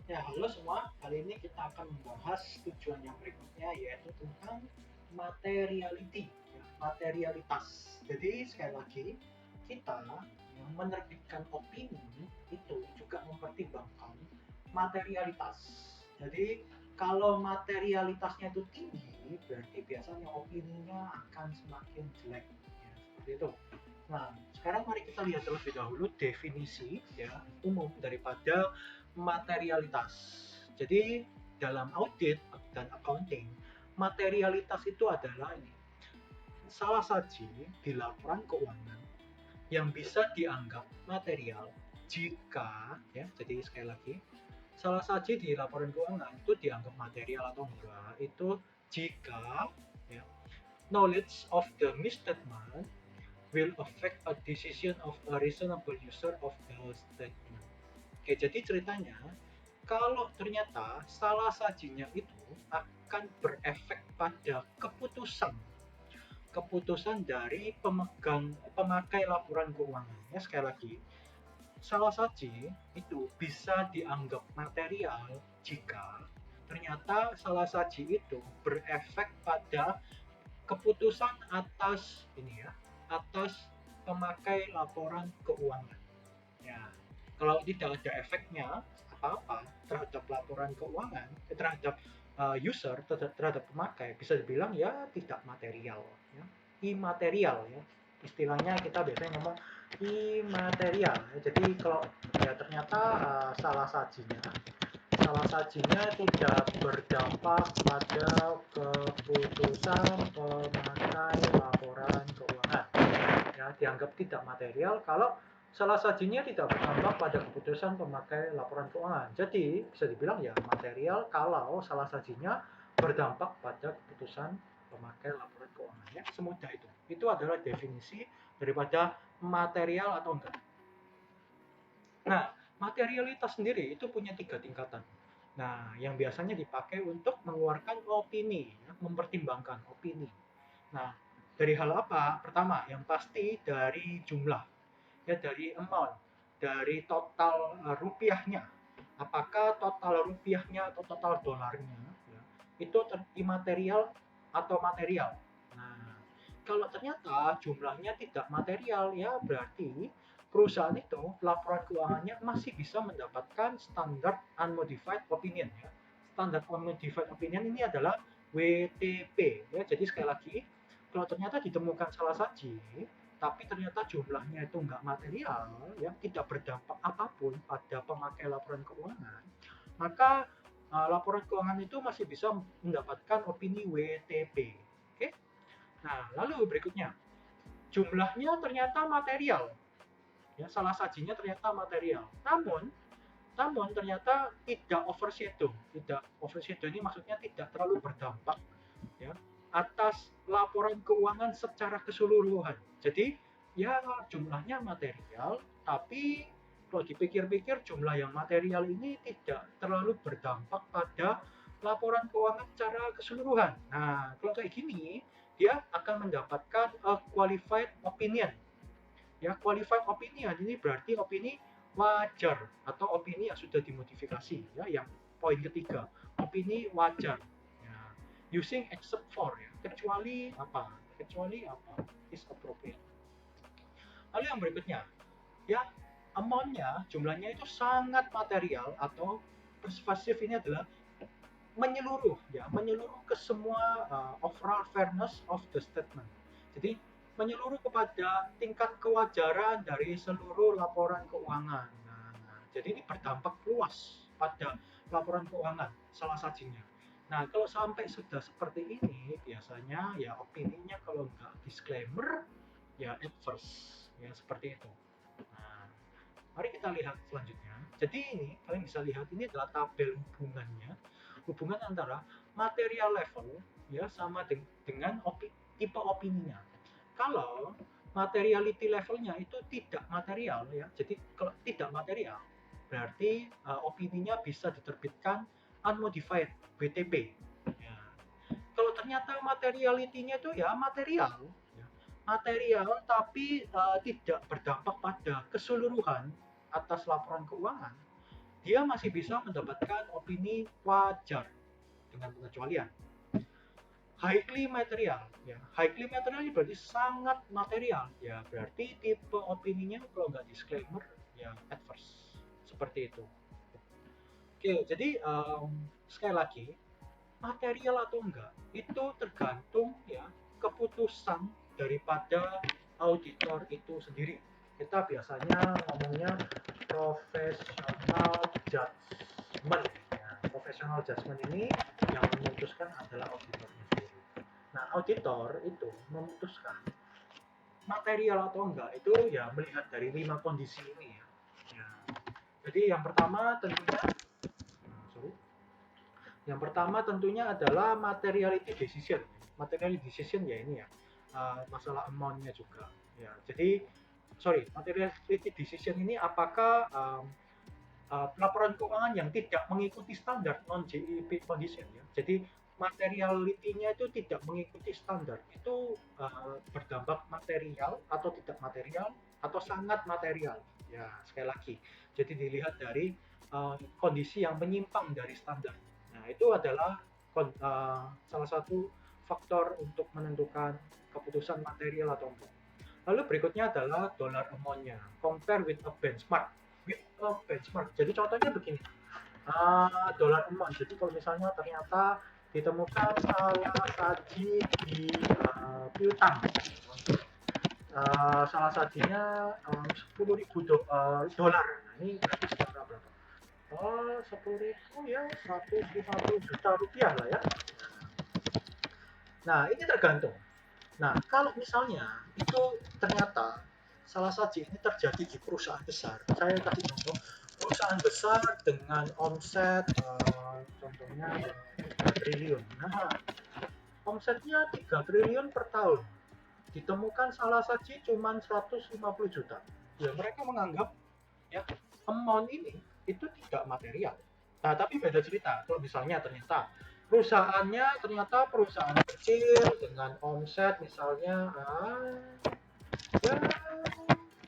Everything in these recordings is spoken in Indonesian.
Ya, halo semua. Kali ini kita akan membahas tujuan yang berikutnya, yaitu tentang materiality, ya, materialitas. Jadi sekali lagi, kita yang menerbitkan opini itu juga mempertimbangkan materialitas. Jadi kalau materialitasnya itu tinggi, berarti biasanya opininya akan semakin jelek. Ya, seperti itu. Nah, sekarang mari kita lihat terlebih dahulu definisi ya umum daripada materialitas. Jadi dalam audit dan accounting, materialitas itu adalah ini salah saji di laporan keuangan yang bisa dianggap material jika ya jadi sekali lagi salah saji di laporan keuangan itu dianggap material atau enggak itu jika ya, knowledge of the misstatement will affect a decision of a reasonable user of the statement. Oke, jadi ceritanya kalau ternyata salah sajinya itu akan berefek pada keputusan keputusan dari pemakai laporan keuangan. Ya, sekali lagi, salah saji itu bisa dianggap material jika ternyata salah saji itu berefek pada keputusan atas ini ya, atas pemakai laporan keuangan. Ya, kalau tidak ada efeknya apa-apa terhadap laporan keuangan, terhadap user, terhadap pemakai, bisa dibilang ya tidak material, ya. Imaterial ya. Istilahnya kita biasanya ngomong imaterial. Ya. Jadi kalau ya ternyata salah sajinya tidak berdampak pada keputusan pemakai laporan keuangan. Ya, dianggap tidak material kalau salah sajinya tidak berdampak pada keputusan pemakai laporan keuangan. Jadi, bisa dibilang ya material kalau salah sajinya berdampak pada keputusan pemakai laporan keuangan. Ya, semudah itu. Itu adalah definisi daripada material atau enggak. Nah, materialitas sendiri itu punya 3 tingkatan. Nah, yang biasanya dipakai untuk mengeluarkan opini, ya, mempertimbangkan opini. Nah, dari hal apa? Pertama, yang pasti dari jumlah, ya dari amount, dari total rupiahnya. Apakah total rupiahnya atau total dolarnya ya, itu imaterial atau material? Nah, kalau ternyata jumlahnya tidak material ya berarti perusahaan itu laporan keuangannya masih bisa mendapatkan standar unmodified opinion ya. Standar unmodified opinion ini adalah WTP ya. Jadi sekali lagi kalau ternyata ditemukan salah saji tapi ternyata jumlahnya itu nggak material ya tidak berdampak apapun pada pemakai laporan keuangan maka laporan keuangan itu masih bisa mendapatkan opini WTP. Oke. Nah, lalu berikutnya, jumlahnya ternyata material. Ya, salah sajinya ternyata material. Namun ternyata tidak overshadow. Tidak overshadow ini maksudnya tidak terlalu berdampak ya atas laporan keuangan secara keseluruhan. Jadi ya jumlahnya material, tapi kalau dipikir-pikir jumlah yang material ini tidak terlalu berdampak pada laporan keuangan secara keseluruhan. Nah, kalau kayak gini, dia akan mendapatkan a qualified opinion. Ya, qualified opinion ini berarti opini wajar atau opini yang sudah dimodifikasi. Ya, yang poin ketiga, opini wajar. Ya, using except for ya, kecuali apa? Kecuali apa? Is appropriate. Lalu yang berikutnya, ya amount-nya, jumlahnya itu sangat material atau persuasif ini adalah menyeluruh ya menyeluruh ke semua overall fairness of the statement. Jadi menyeluruh kepada tingkat kewajaran dari seluruh laporan keuangan. Nah, jadi ini berdampak luas pada laporan keuangan salah sajinya. Nah, kalau sampai sudah seperti ini, biasanya ya opininya kalau nggak disclaimer, ya adverse, ya seperti itu. Nah, mari kita lihat selanjutnya. Jadi ini kalian bisa lihat ini adalah tabel hubungan antara material level ya sama dengan tipe opininya. Kalau materiality levelnya itu tidak material ya, jadi kalau tidak material berarti opininya bisa diterbitkan unmodified (WTP). Ya. Kalau ternyata materiality-nya itu ya material, ya. Material tapi tidak berdampak pada keseluruhan atas laporan keuangan, dia masih bisa mendapatkan opini wajar dengan pengecualian. Highly material, ya. Highly material ini berarti sangat material, ya. Berarti tipe opininya kalau nggak disclaimer, ya adverse. Seperti itu. Oke, jadi sekali lagi, material atau enggak itu tergantung ya keputusan daripada auditor itu sendiri. Kita biasanya ngomongnya professional judgment. Ya, professional judgment ini yang memutuskan adalah auditornya sendiri. Nah, auditor itu memutuskan material atau enggak itu ya melihat dari 5 kondisi ini ya. Ya. Jadi yang pertama tentunya yang pertama tentunya adalah materiality decision. Materiality decision ya ini ya, masalah amount-nya juga. Ya, jadi materiality decision ini apakah laporan keuangan yang tidak mengikuti standar non-JIP condition ya. Jadi materiality-nya itu tidak mengikuti standar. Itu berdampak material atau tidak material atau sangat material. Ya, sekali lagi. Jadi dilihat dari kondisi yang menyimpang dari standar. Nah, itu adalah salah satu faktor untuk menentukan keputusan material atau enggak. Lalu berikutnya adalah dollar amount-nya. Compare with a benchmark. With a benchmark. Jadi contohnya begini. Dollar amount. Jadi kalau misalnya ternyata ditemukan salah saji di piutang. Salah sajinya 10.000 dolar. Nah, ini berarti sekitar berapa? 10.000 ya 150 juta rupiah lah ya. Nah, ini tergantung. Nah, kalau misalnya itu ternyata salah saji ini terjadi di perusahaan besar, saya kasih contoh perusahaan besar dengan omset contohnya 3 triliun. Nah, omsetnya 3 triliun per tahun. Ditemukan salah saji cuma 150 juta. Ya, mereka menganggap ya amount ini itu tidak material. Nah, tapi beda cerita. Kalau misalnya ternyata perusahaannya ternyata perusahaan kecil dengan omset misalnya ya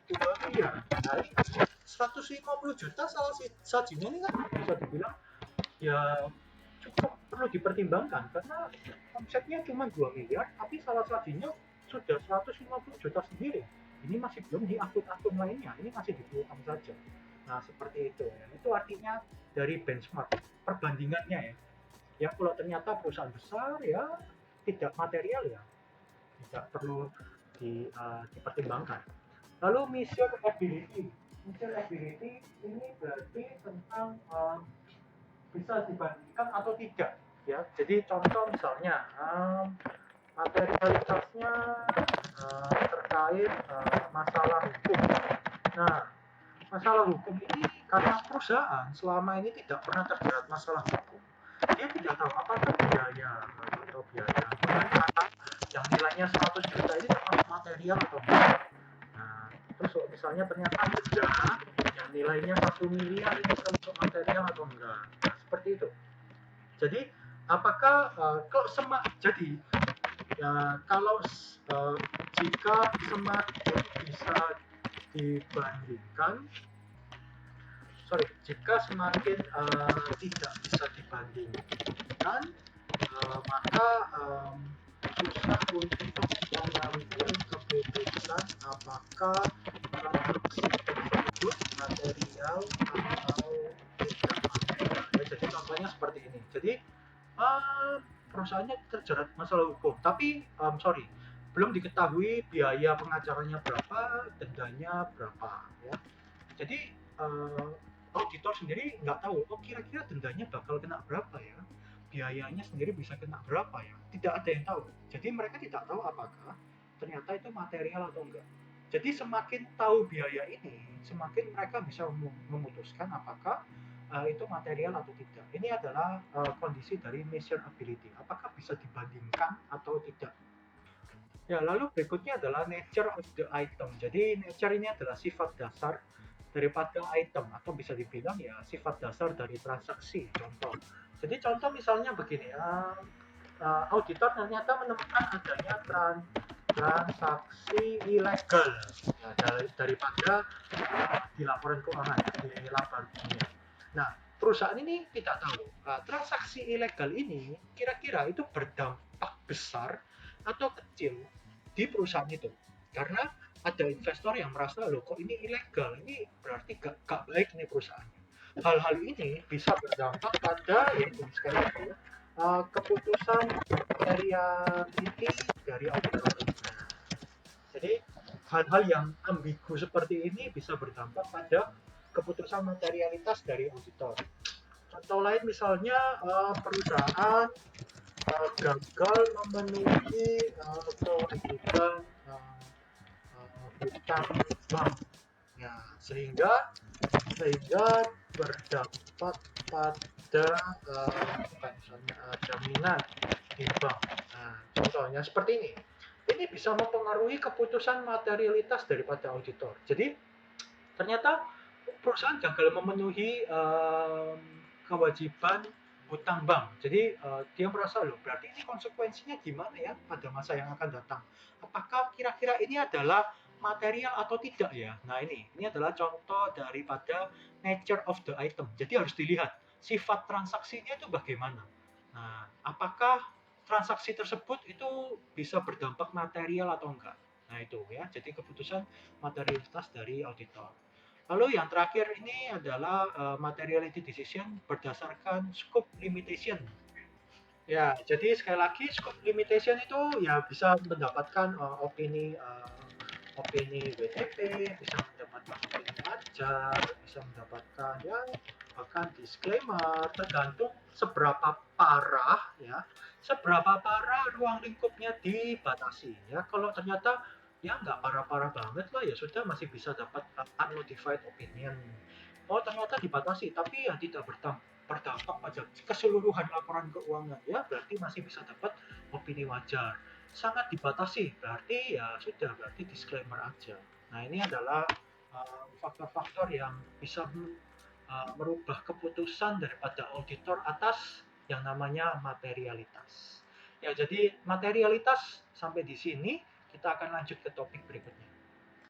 2 miliar. Nah, 150 juta salah sajinya ini kan bisa dibilang ya cukup perlu dipertimbangkan karena omsetnya cuma 2 miliar tapi salah sajinya sudah 150 juta sendiri. Ini masih belum di akun-akun lainnya, ini masih di piutang saja. Nah, seperti itu ya. Itu artinya dari benchmark perbandingannya ya. Ya kalau ternyata perusahaan besar ya tidak material ya tidak perlu dipertimbangkan. Lalu mission ability. Mission ability ini berarti tentang bisa dibandingkan atau tidak ya. Jadi contoh misalnya materialitasnya terkait masalah hukum. Nah, masalah hukum ini karena perusahaan selama ini tidak pernah terjerat masalah hukum, dia tidak tahu apakah biaya atau biaya pengadaan yang nilainya 100 juta ini termasuk material atau enggak. Nah, terus misalnya ternyata denda yang nilainya 1 miliar ini termasuk material atau enggak. Nah, seperti itu. Jadi apakah jadi ya kalau jika semakin bisa dibandingkan jika semakin tidak bisa dibandingkan maka susah untuk mengambil keputusan apakah transaksi tersebut material atau tidak material ya, jadi contohnya seperti ini. Jadi perusahaannya terjerat masalah hukum tapi belum diketahui biaya pengacaranya berapa, dendanya berapa ya. Jadi auditor sendiri nggak tahu kira-kira dendanya bakal kena berapa ya, biayanya sendiri bisa kena berapa ya, tidak ada yang tahu. Jadi mereka tidak tahu apakah ternyata itu material atau enggak. Jadi semakin tahu biaya ini semakin mereka bisa memutuskan apakah itu material atau tidak. Ini adalah kondisi dari measurability, apakah bisa dibandingkan atau tidak. Ya, lalu berikutnya adalah nature of the item. Jadi nature ini adalah sifat dasar daripada item atau bisa dibilang ya sifat dasar dari transaksi. Contoh. Jadi contoh misalnya begini, auditor ternyata menemukan adanya transaksi ilegal ya, daripada di laporan keuangan di laba dunia. Nah, perusahaan ini tidak tahu transaksi ilegal ini kira-kira itu berdampak besar atau kecil di perusahaan itu. Karena ada investor yang merasa, loh kok ini ilegal, ini berarti gak baik nih perusahaannya. Hal-hal ini bisa berdampak pada, yaitu sekali lagi ya, keputusan materiality dari auditor. Jadi hal-hal yang ambigu seperti ini bisa berdampak pada keputusan materialitas dari auditor. Contoh lain misalnya perusahaan gagal memenuhi kewajiban hutang bank, ya, sehingga berdampak pada misalnya jaminan di bank. Nah, contohnya seperti ini. Ini bisa mempengaruhi keputusan materialitas daripada auditor. Jadi ternyata perusahaan gagal memenuhi kewajiban hutang bank. Jadi dia merasa, loh berarti ini konsekuensinya gimana ya pada masa yang akan datang. Apakah kira-kira ini adalah material atau tidak ya? Nah ini adalah contoh daripada nature of the item. Jadi harus dilihat sifat transaksinya itu bagaimana. Nah, apakah transaksi tersebut itu bisa berdampak material atau enggak? Nah itu ya, jadi keputusan materialitas dari auditor. Lalu yang terakhir ini adalah materiality decision berdasarkan scope limitation. Ya, jadi sekali lagi scope limitation itu ya bisa mendapatkan opini WTP, bisa mendapatkan opini wajar, bisa mendapatkan ya bahkan disclaimer, tergantung seberapa parah ruang lingkupnya dibatasi ya. Kalau ternyata ya nggak parah-parah banget lah, ya sudah masih bisa dapat unmodified opinion. Oh ternyata dibatasi tapi ya tidak berdampak pada keseluruhan laporan keuangan, ya berarti masih bisa dapat opini wajar. Sangat dibatasi berarti ya sudah, berarti disclaimer aja. Nah ini adalah faktor-faktor yang bisa merubah keputusan daripada auditor atas yang namanya materialitas. Ya jadi materialitas sampai di sini, kita akan lanjut ke topik berikutnya.